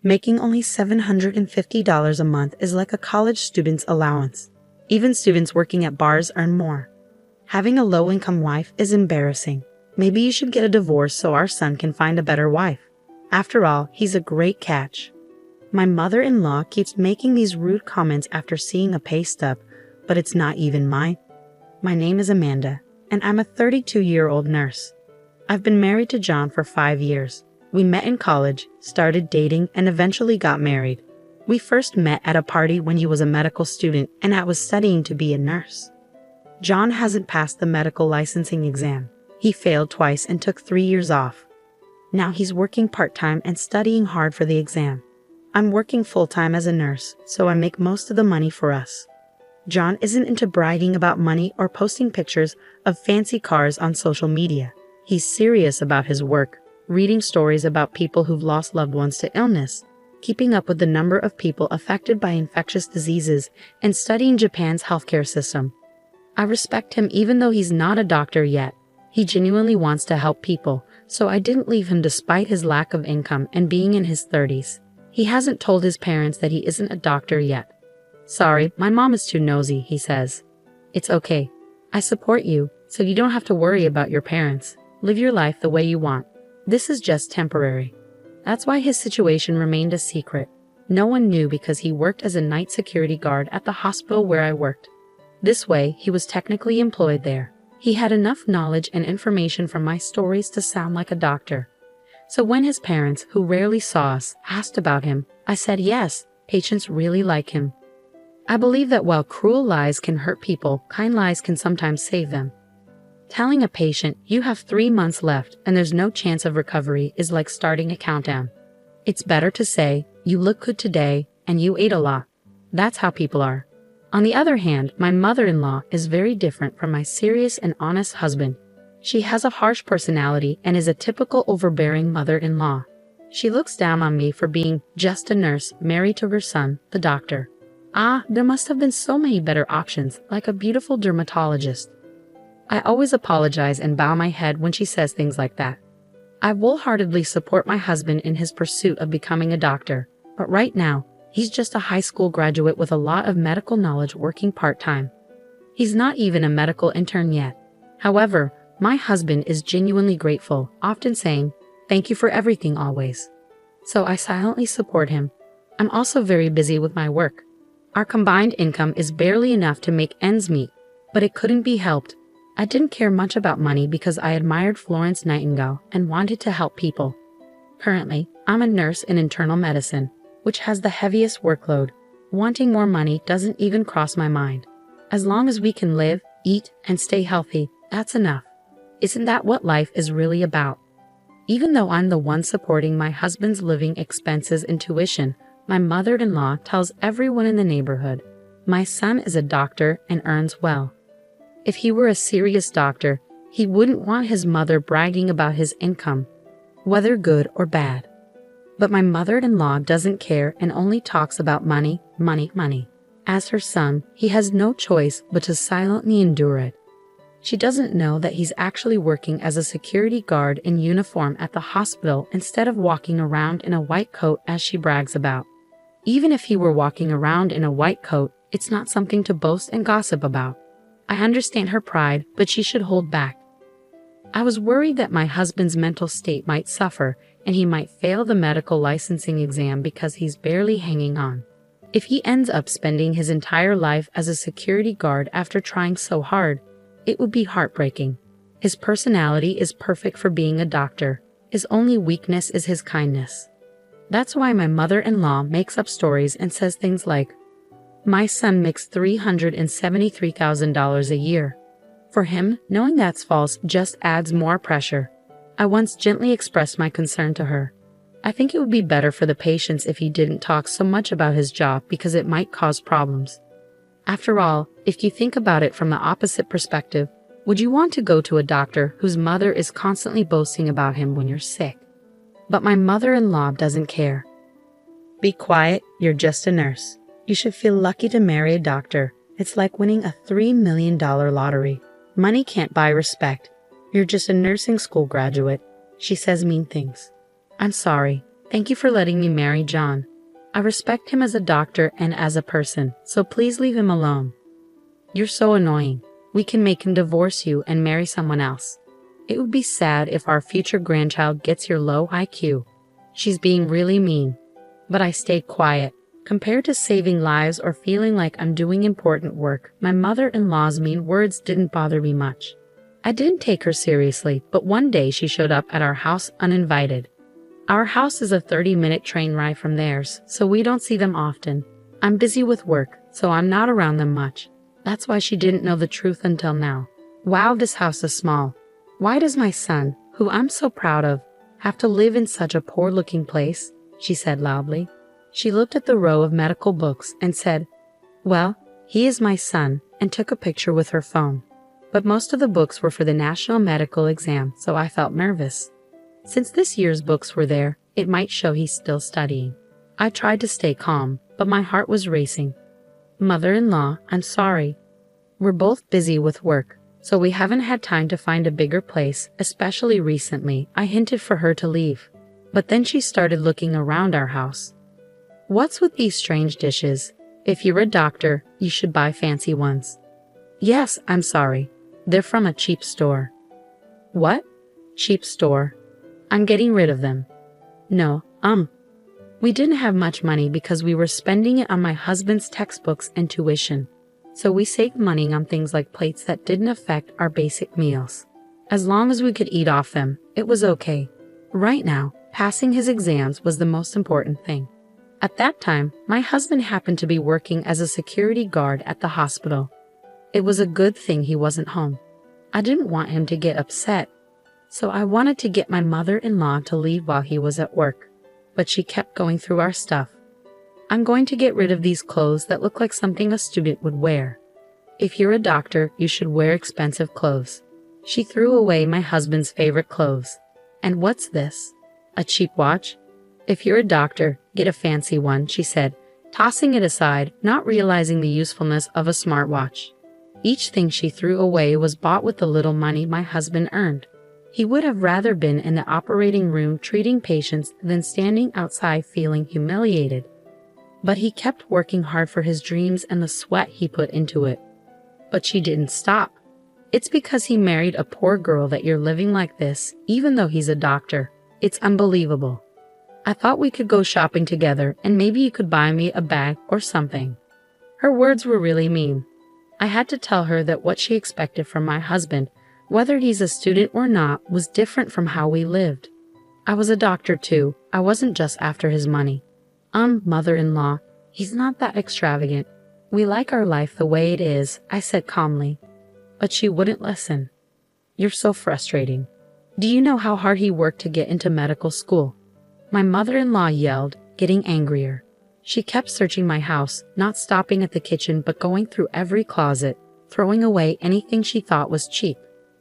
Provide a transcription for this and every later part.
Making only $750 a month is like a college student's allowance. Even students working at bars earn more. Having a low-income wife is embarrassing. Maybe you should get a divorce so our son can find a better wife. After all, he's a great catch. My mother-in-law keeps making these rude comments after seeing a pay stub, but it's not even mine. My name is Amanda, and I'm a 32-year-old nurse. I've been married to John for 5 years. We met in college, started dating, and eventually got married. We first met at a party when he was a medical student and I was studying to be a nurse. John hasn't passed the medical licensing exam. He failed twice and took 3 years off. Now he's working part-time and studying hard for the exam. I'm working full-time as a nurse, so I make most of the money for us. John isn't into bragging about money or posting pictures of fancy cars on social media. He's serious about his work, reading stories about people who've lost loved ones to illness, keeping up with the number of people affected by infectious diseases, and studying Japan's healthcare system. I respect him even though he's not a doctor yet. He genuinely wants to help people, so I didn't leave him despite his lack of income and being in his 30s. He hasn't told his parents that he isn't a doctor yet. Sorry, my mom is too nosy, he says. It's okay. I support you, so you don't have to worry about your parents. Live your life the way you want. This is just temporary. That's why his situation remained a secret. No one knew because he worked as a night security guard at the hospital where I worked. This way, he was technically employed there. He had enough knowledge and information from my stories to sound like a doctor. So when his parents, who rarely saw us, asked about him, I said yes, patients really like him. I believe that while cruel lies can hurt people, kind lies can sometimes save them. Telling a patient you have 3 months left and there's no chance of recovery is like starting a countdown. It's better to say, you look good today and you ate a lot. That's how people are. On the other hand, my mother-in-law is very different from my serious and honest husband. She has a harsh personality and is a typical overbearing mother-in-law. She looks down on me for being just a nurse married to her son, the doctor. There must have been so many better options, like a beautiful dermatologist. I always apologize and bow my head when she says things like that. I wholeheartedly support my husband in his pursuit of becoming a doctor, but right now, he's just a high school graduate with a lot of medical knowledge working part-time. He's not even a medical intern yet. However, my husband is genuinely grateful, often saying, "Thank you for everything always." So I silently support him. I'm also very busy with my work. Our combined income is barely enough to make ends meet, but it couldn't be helped. I didn't care much about money because I admired Florence Nightingale and wanted to help people. Currently, I'm a nurse in internal medicine, which has the heaviest workload. Wanting more money doesn't even cross my mind. As long as we can live, eat, and stay healthy, that's enough. Isn't that what life is really about? Even though I'm the one supporting my husband's living expenses and tuition, my mother-in-law tells everyone in the neighborhood, my son is a doctor and earns well. If he were a serious doctor, he wouldn't want his mother bragging about his income, whether good or bad. But my mother-in-law doesn't care and only talks about money, money, money. As her son, he has no choice but to silently endure it. She doesn't know that he's actually working as a security guard in uniform at the hospital instead of walking around in a white coat as she brags about. Even if he were walking around in a white coat, it's not something to boast and gossip about. I understand her pride, but she should hold back. I was worried that my husband's mental state might suffer and he might fail the medical licensing exam because he's barely hanging on. If he ends up spending his entire life as a security guard after trying so hard, it would be heartbreaking. His personality is perfect for being a doctor. His only weakness is his kindness. That's why my mother-in-law makes up stories and says things like, "My son makes $373,000 a year." For him, knowing that's false just adds more pressure. I once gently expressed my concern to her. I think it would be better for the patients if he didn't talk so much about his job because it might cause problems. After all, if you think about it from the opposite perspective, would you want to go to a doctor whose mother is constantly boasting about him when you're sick? But my mother-in-law doesn't care. Be quiet, you're just a nurse. You should feel lucky to marry a doctor. It's like winning a $3 million lottery. Money can't buy respect. You're just a nursing school graduate. She says mean things. I'm sorry. Thank you for letting me marry John. I respect him as a doctor and as a person, so please leave him alone. You're so annoying. We can make him divorce you and marry someone else. It would be sad if our future grandchild gets your low IQ. She's being really mean. But I stayed quiet. Compared to saving lives or feeling like I'm doing important work, my mother-in-law's mean words didn't bother me much. I didn't take her seriously, but one day she showed up at our house uninvited. Our house is a 30-minute train ride from theirs, so we don't see them often. I'm busy with work, so I'm not around them much. That's why she didn't know the truth until now. Wow, this house is small. Why does my son, who I'm so proud of, have to live in such a poor-looking place? She said loudly. She looked at the row of medical books and said, "Well, he is my son," and took a picture with her phone. But most of the books were for the national medical exam, so I felt nervous. Since this year's books were there, it might show he's still studying. I tried to stay calm, but my heart was racing. Mother-in-law, I'm sorry. We're both busy with work, so we haven't had time to find a bigger place, especially recently. I hinted for her to leave. But then she started looking around our house. What's with these strange dishes? If you're a doctor, you should buy fancy ones. Yes, I'm sorry. They're from a cheap store. What? Cheap store? I'm getting rid of them. No, we didn't have much money because we were spending it on my husband's textbooks and tuition. So we saved money on things like plates that didn't affect our basic meals. As long as we could eat off them, it was okay. Right now, passing his exams was the most important thing. At that time, my husband happened to be working as a security guard at the hospital. It was a good thing he wasn't home. I didn't want him to get upset, so I wanted to get my mother-in-law to leave while he was at work. But she kept going through our stuff. I'm going to get rid of these clothes that look like something a student would wear. If you're a doctor, you should wear expensive clothes. She threw away my husband's favorite clothes. And what's this? A cheap watch? If you're a doctor, get a fancy one, she said, tossing it aside, not realizing the usefulness of a smartwatch. Each thing she threw away was bought with the little money my husband earned. He would have rather been in the operating room treating patients than standing outside feeling humiliated. But he kept working hard for his dreams and the sweat he put into it. But she didn't stop. It's because he married a poor girl that you're living like this, even though he's a doctor. It's unbelievable. I thought we could go shopping together and maybe you could buy me a bag or something. Her words were really mean. I had to tell her that what she expected from my husband, whether he's a student or not, was different from how we lived. I was a doctor too. I wasn't just after his money. Mother-in-law, he's not that extravagant. We like our life the way it is, I said calmly. But she wouldn't listen. You're so frustrating. Do you know how hard he worked to get into medical school? My mother-in-law yelled, getting angrier. She kept searching my house, not stopping at the kitchen but going through every closet, throwing away anything she thought was cheap.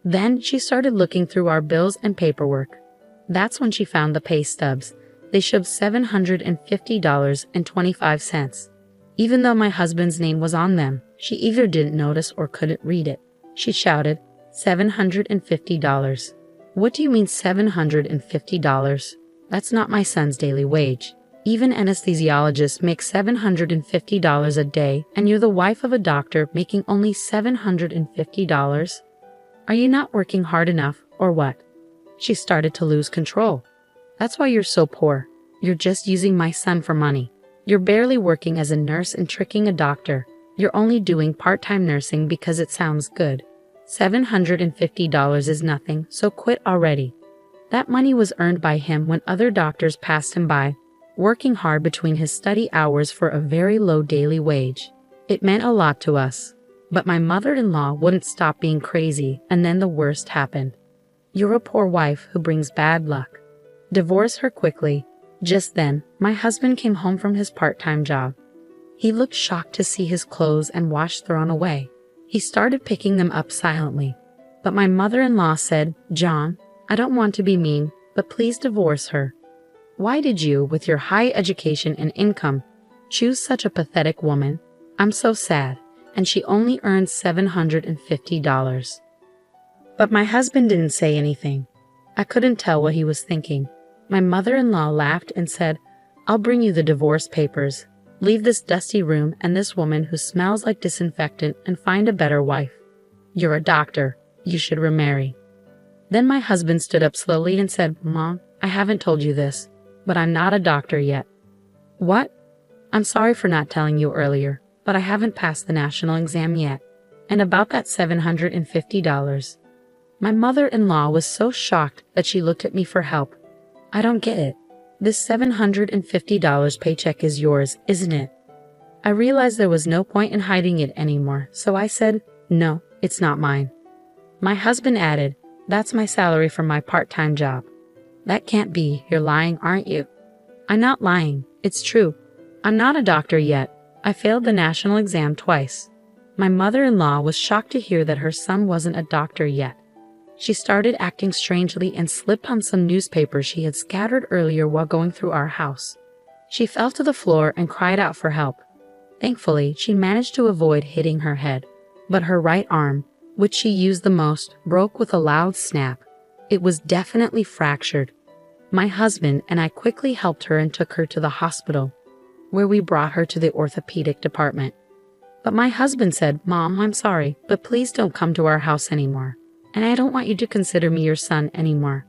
Then she started looking through our bills and paperwork. That's when she found the pay stubs. They showed $750.25. Even though my husband's name was on them, she either didn't notice or couldn't read it. She shouted, $750. What do you mean $750? That's not my son's daily wage. Even anesthesiologists make $750 a day, and you're the wife of a doctor making only $750? Are you not working hard enough, or what? She started to lose control. That's why you're so poor. You're just using my son for money. You're barely working as a nurse and tricking a doctor. You're only doing part-time nursing because it sounds good. $750 is nothing, so quit already. That money was earned by him when other doctors passed him by, working hard between his study hours for a very low daily wage. It meant a lot to us. But my mother-in-law wouldn't stop being crazy, and then the worst happened. You're a poor wife who brings bad luck. Divorce her quickly. Just then, my husband came home from his part-time job. He looked shocked to see his clothes and wash thrown away. He started picking them up silently. But my mother-in-law said, John, I don't want to be mean, but please divorce her. Why did you, with your high education and income, choose such a pathetic woman? I'm so sad. And she only earned $750. But my husband didn't say anything. I couldn't tell what he was thinking. My mother-in-law laughed and said, "I'll bring you the divorce papers. Leave this dusty room and this woman who smells like disinfectant and find a better wife. You're a doctor. You should remarry." Then my husband stood up slowly and said, "Mom, I haven't told you this, but I'm not a doctor yet." "What?" "I'm sorry for not telling you earlier, but I haven't passed the national exam yet. And about that $750. My mother-in-law was so shocked that she looked at me for help. "I don't get it. This $750 paycheck is yours, isn't it?" I realized there was no point in hiding it anymore, so I said, "No, it's not mine." My husband added, "That's my salary from my part-time job." "That can't be. You're lying, aren't you?" "I'm not lying. It's true. I'm not a doctor yet. I failed the national exam twice." My mother-in-law was shocked to hear that her son wasn't a doctor yet. She started acting strangely and slipped on some newspapers she had scattered earlier while going through our house. She fell to the floor and cried out for help. Thankfully, she managed to avoid hitting her head, but her right arm, which she used the most, broke with a loud snap. It was definitely fractured. My husband and I quickly helped her and took her to the hospital, where we brought her to the orthopedic department. But my husband said, "Mom, I'm sorry, but please don't come to our house anymore. And I don't want you to consider me your son anymore."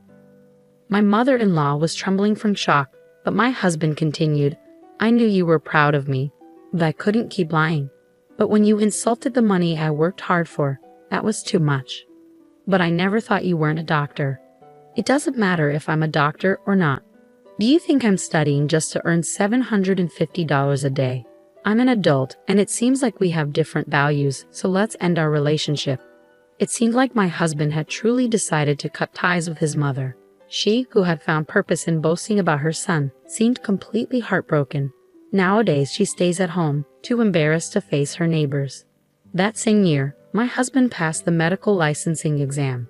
My mother-in-law was trembling from shock, but my husband continued, "I knew you were proud of me, but I couldn't keep lying. But when you insulted the money I worked hard for, that was too much. But I never thought you weren't a doctor. It doesn't matter if I'm a doctor or not. Do you think I'm studying just to earn $750 a day? I'm an adult, and it seems like we have different values, so let's end our relationship." It seemed like my husband had truly decided to cut ties with his mother. She, who had found purpose in boasting about her son, seemed completely heartbroken. Nowadays, she stays at home, too embarrassed to face her neighbors. That same year, my husband passed the medical licensing exam.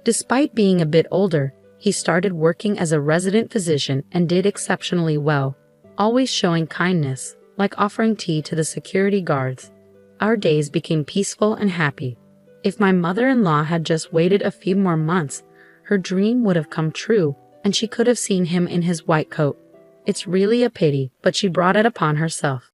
Despite being a bit older, he started working as a resident physician and did exceptionally well, always showing kindness, like offering tea to the security guards. Our days became peaceful and happy. If my mother-in-law had just waited a few more months, her dream would have come true, and she could have seen him in his white coat. It's really a pity, but she brought it upon herself.